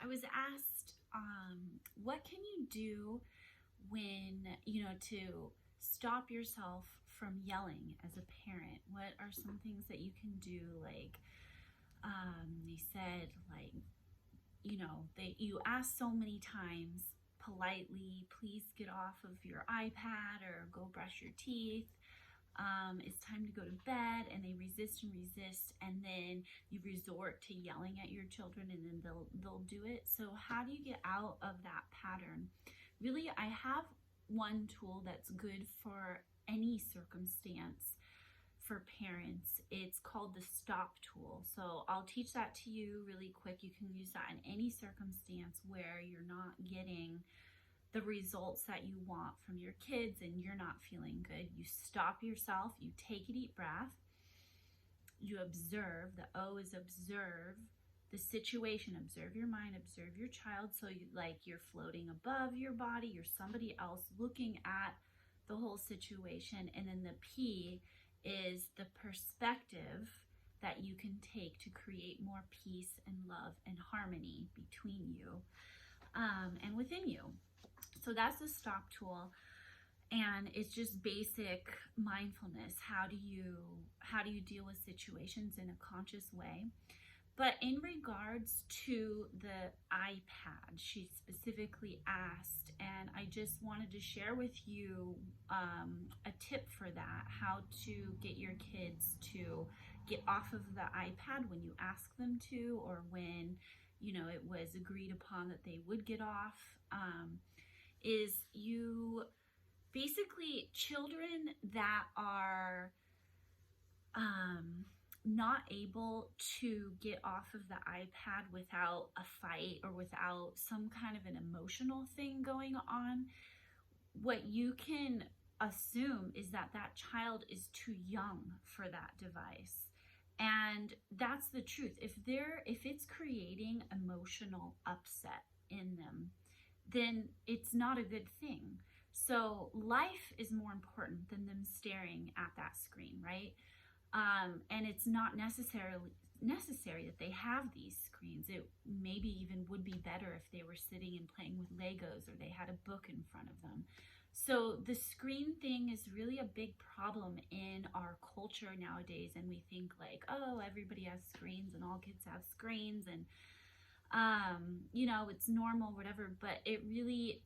I was asked, what can you do when, to stop yourself from yelling as a parent? What are some things that you can do? Like, they said, like, you ask so many times politely, please get off of your iPad or go brush your teeth. It's time to go to bed, and they resist and resist, and then you resort to yelling at your children, and then they'll do it. So how do you get out of that pattern? Really, I have one tool that's good for any circumstance for parents. It's called the stop tool. So I'll teach that to you really quick. You can use that in any circumstance where you're not getting the results that you want from your kids and you're not feeling good. You stop yourself, you take a deep breath, you observe. The O is observe the situation, observe your mind, observe your child. So you're floating above your body, you're somebody else looking at the whole situation. And then the P is the perspective that you can take to create more peace and love and harmony between you and within you. So that's the stop tool, and it's just basic mindfulness. How do you deal with situations in a conscious way? But in regards to the iPad, she specifically asked, and I just wanted to share with you a tip for that, how to get your kids to get off of the iPad when you ask them to, or when it was agreed upon that they would get off. Is you basically, children that are not able to get off of the iPad without a fight or without some kind of an emotional thing going on, what you can assume is that that child is too young for that device. And that's the truth. If it's creating emotional upset in them, then it's not a good thing. So life is more important than them staring at that screen, right? And it's not necessary that they have these screens. It maybe even would be better if they were sitting and playing with Legos, or they had a book in front of them. So the screen thing is really a big problem in our culture nowadays, and we think like, oh, everybody has screens and all kids have screens, and it's normal, whatever. But it really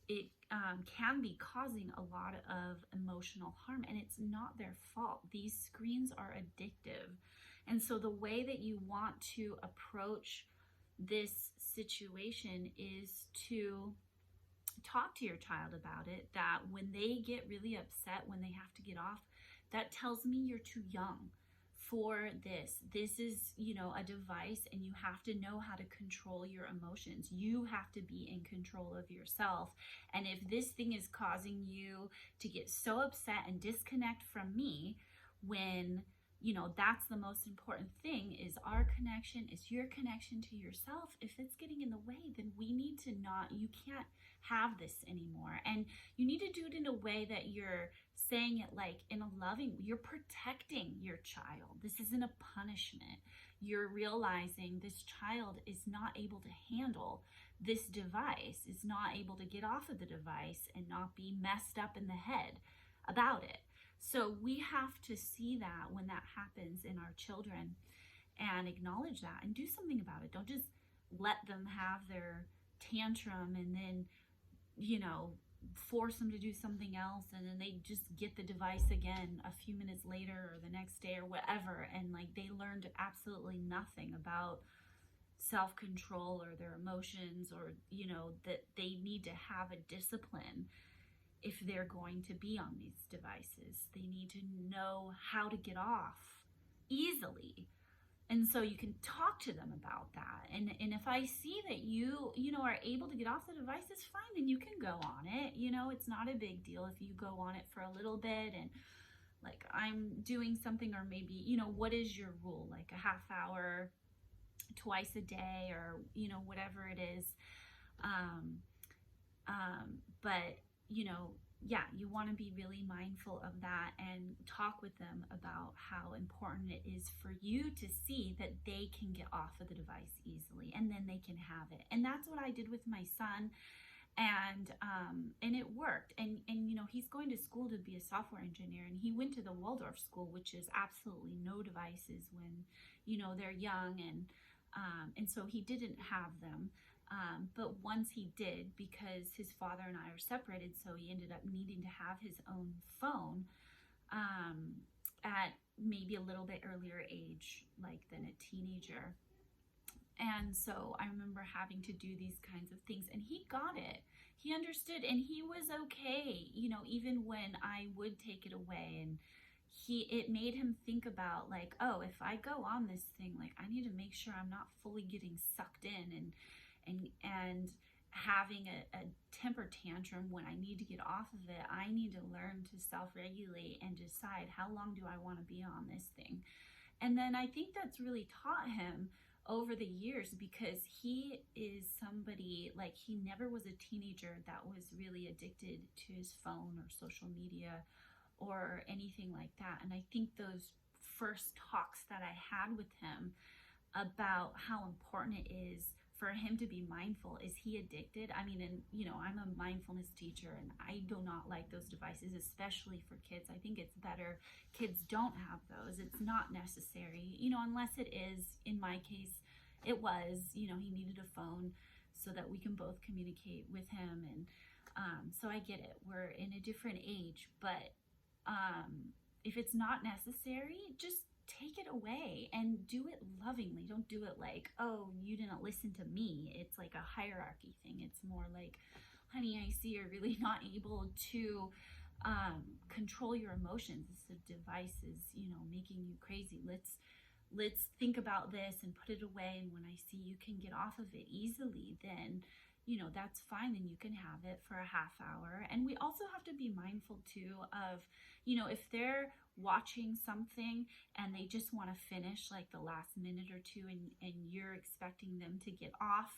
can be causing a lot of emotional harm, and it's not their fault. These screens are addictive. And so the way that you want to approach this situation is to talk to your child about it, that when they get really upset, when they have to get off, that tells me you're too young for this. This is, a device, and you have to know how to control your emotions. You have to be in control of yourself. And if this thing is causing you to get so upset and disconnect from me, when that's the most important thing, is our connection, is your connection to yourself. If it's getting in the way, then we need to you can't have this anymore. And you need to do it in a way that you're saying it like in a loving, you're protecting your child. This isn't a punishment. You're realizing this child is not able to handle this device, is not able to get off of the device and not be messed up in the head about it. So we have to see that when that happens in our children and acknowledge that and do something about it. Don't just let them have their tantrum and then, force them to do something else, and then they just get the device again a few minutes later or the next day or whatever, and they learned absolutely nothing about self-control or their emotions, or that they need to have a discipline. If they're going to be on these devices, they need to know how to get off easily. And so you can talk to them about that. And if I see that you are able to get off the device, it's fine, then you can go on it. It's not a big deal if you go on it for a little bit, and like I'm doing something, or maybe, what is your rule? Like a half hour twice a day, or, whatever it is. But you want to be really mindful of that and talk with them about how important it is for you to see that they can get off of the device easily. and then they can have it. And that's what I did with my son. And it worked. And you know, he's going to school to be a software engineer, and he went to the Waldorf school, which is absolutely no devices when, you know, they're young, and so he didn't have them. But once he did, because his father and I are separated, so he ended up needing to have his own phone at maybe a little bit earlier age, like than a teenager. And so I remember having to do these kinds of things, and he got it. He understood, and he was okay, you know, even when I would take it away. And it made him think about, like, oh, if I go on this thing, like, I need to make sure I'm not fully getting sucked in and having a temper tantrum when I need to get off of it. I need to learn to self-regulate and decide, how long do I want to be on this thing? And then I think that's really taught him over the years, because he is somebody, like, he never was a teenager that was really addicted to his phone or social media or anything like that. And I think those first talks that I had with him about how important it is for him to be mindful. Is he addicted? I mean, and you know, I'm a mindfulness teacher, and I do not like those devices, especially for kids. I think it's better kids don't have those. It's not necessary, you know, unless it is. In my case, it was, you know, he needed a phone so that we can both communicate with him. And so I get it. We're in a different age, but if it's not necessary, just take it away and do it lovingly. Don't do it like, oh, you didn't listen to me. It's like a hierarchy thing. It's more like, honey, I see you're really not able to control your emotions. The device is, you know, making you crazy. Let's think about this and put it away. And when I see you can get off of it easily, then, you know, that's fine. Then you can have it for a half hour. And we also have to be mindful too of, you know, if they're watching something and they just want to finish like the last minute or two, and you're expecting them to get off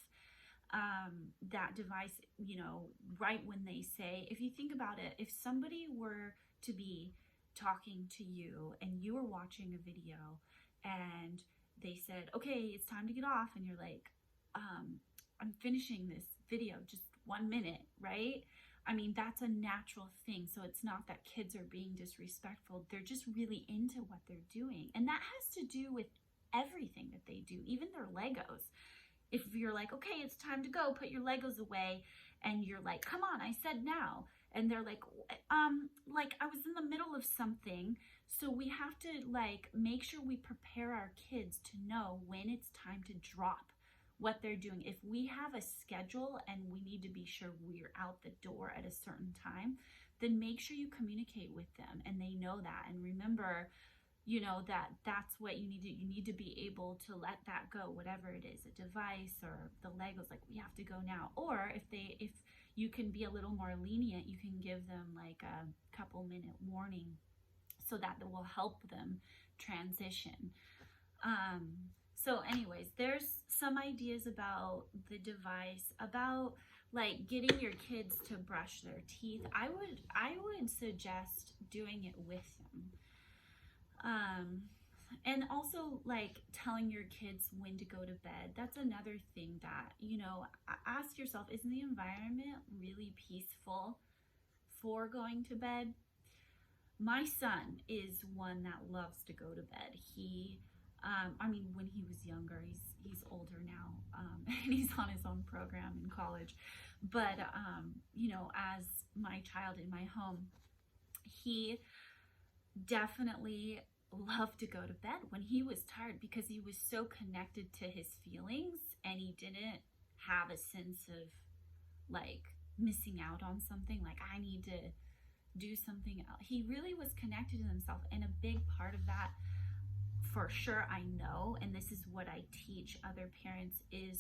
that device, you know, right when they say, if you think about it, if somebody were to be talking to you and you were watching a video and they said, okay, it's time to get off, and you're like, I'm finishing this video, just 1 minute, right? I mean, that's a natural thing. So it's not that kids are being disrespectful. They're just really into what they're doing. And that has to do with everything that they do, even their Legos. If you're like, okay, it's time to go, put your Legos away, and you're like, come on, I said now. And they're like I was in the middle of something. So we have to like make sure we prepare our kids to know when it's time to drop what they're doing. If we have a schedule and we need to be sure we're out the door at a certain time, then make sure you communicate with them and they know that. And remember, you know, that's what you need to be able to let that go, whatever it is, a device or the Legos, like, we have to go now. Or if you can be a little more lenient, you can give them like a couple minute warning so that will help them transition. So anyways, there's some ideas about the device, about like getting your kids to brush their teeth. I would suggest doing it with them. And also like telling your kids when to go to bed. That's another thing that, you know, ask yourself, is the environment really peaceful for going to bed? My son is one that loves to go to bed. I mean, when he was younger, he's older now, and he's on his own program in college. But, you know, as my child in my home, he definitely loved to go to bed when he was tired, because he was so connected to his feelings and he didn't have a sense of like missing out on something, like I need to do something else. He really was connected to himself, and a big part of that, for sure, I know, and this is what I teach other parents, is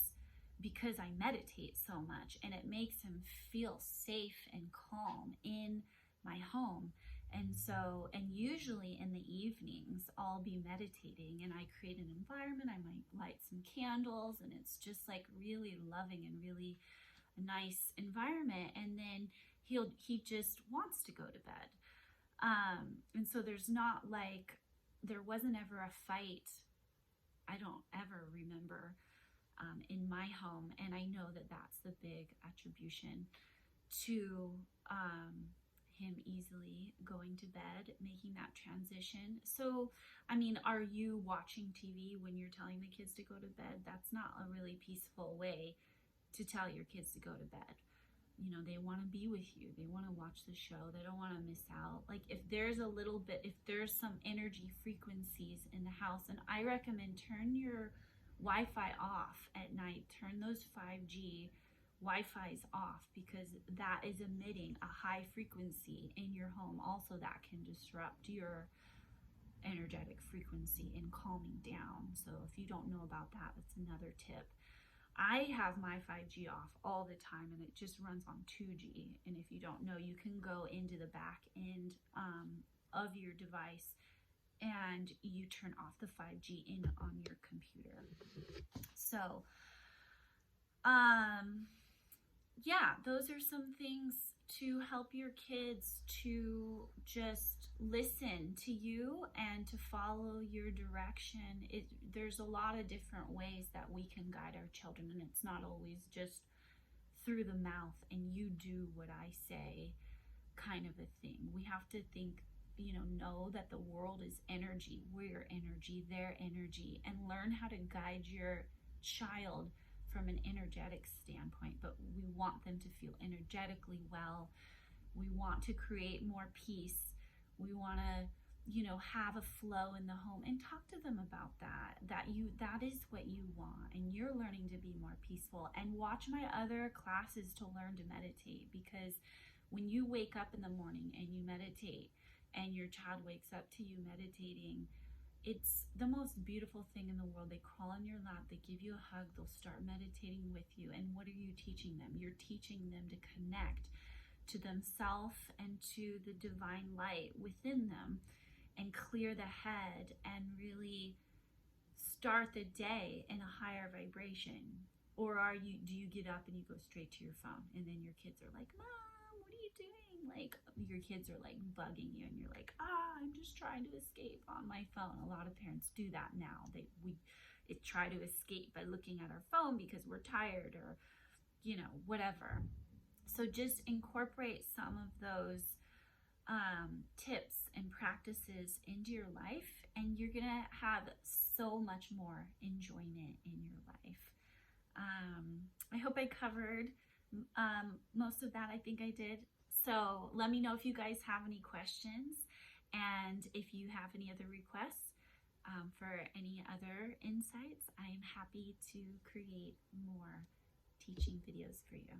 because I meditate so much and it makes him feel safe and calm in my home. And so, and usually in the evenings, I'll be meditating and I create an environment. I might light some candles, and it's just like really loving and really nice environment. And then he just wants to go to bed. And so there's not like, there wasn't ever a fight. I don't ever remember in my home, and I know that that's the big attribution to him easily going to bed, making that transition. So, I mean, are you watching TV when you're telling the kids to go to bed? That's not a really peaceful way to tell your kids to go to bed. You know, they want to be with you. They want to watch the show. They don't want to miss out. Like if there's a little bit, if there's some energy frequencies in the house, and I recommend turn your Wi-Fi off at night. Turn those 5G Wi-Fi's off, because that is emitting a high frequency in your home. Also, that can disrupt your energetic frequency and calming down. So if you don't know about that, that's another tip. I have my 5G off all the time, and it just runs on 2G. And if you don't know, you can go into the back end of your device and you turn off the 5G in on your computer. So, yeah, those are some things to help your kids to just listen to you and to follow your direction. There's a lot of different ways that we can guide our children, and it's not always just through the mouth and you do what I say kind of a thing. We have to think, know that the world is energy. We're energy, they're energy, and learn how to guide your child from an energetic standpoint. But we want them to feel energetically well. We want to create more peace. We want to, have a flow in the home, and talk to them about that is what you want, and you're learning to be more peaceful. And watch my other classes to learn to meditate, because when you wake up in the morning and you meditate and your child wakes up to you meditating, it's the most beautiful thing in the world. They crawl on your lap, they give you a hug, they'll start meditating with you. And what are you teaching them? You're teaching them to connect to themselves and to the divine light within them, and clear the head and really start the day in a higher vibration. Or do you get up and you go straight to your phone, and then your kids are like, Mom, what are you doing? Like your kids are like bugging you, and you're like, I'm just trying to escape on my phone. A lot of parents do that now. We try to escape by looking at our phone because we're tired, or whatever. So just incorporate some of those tips and practices into your life, and you're gonna have so much more enjoyment in your life. I hope I covered most of that. I think I did. So let me know if you guys have any questions, and if you have any other requests for any other insights. I am happy to create more teaching videos for you.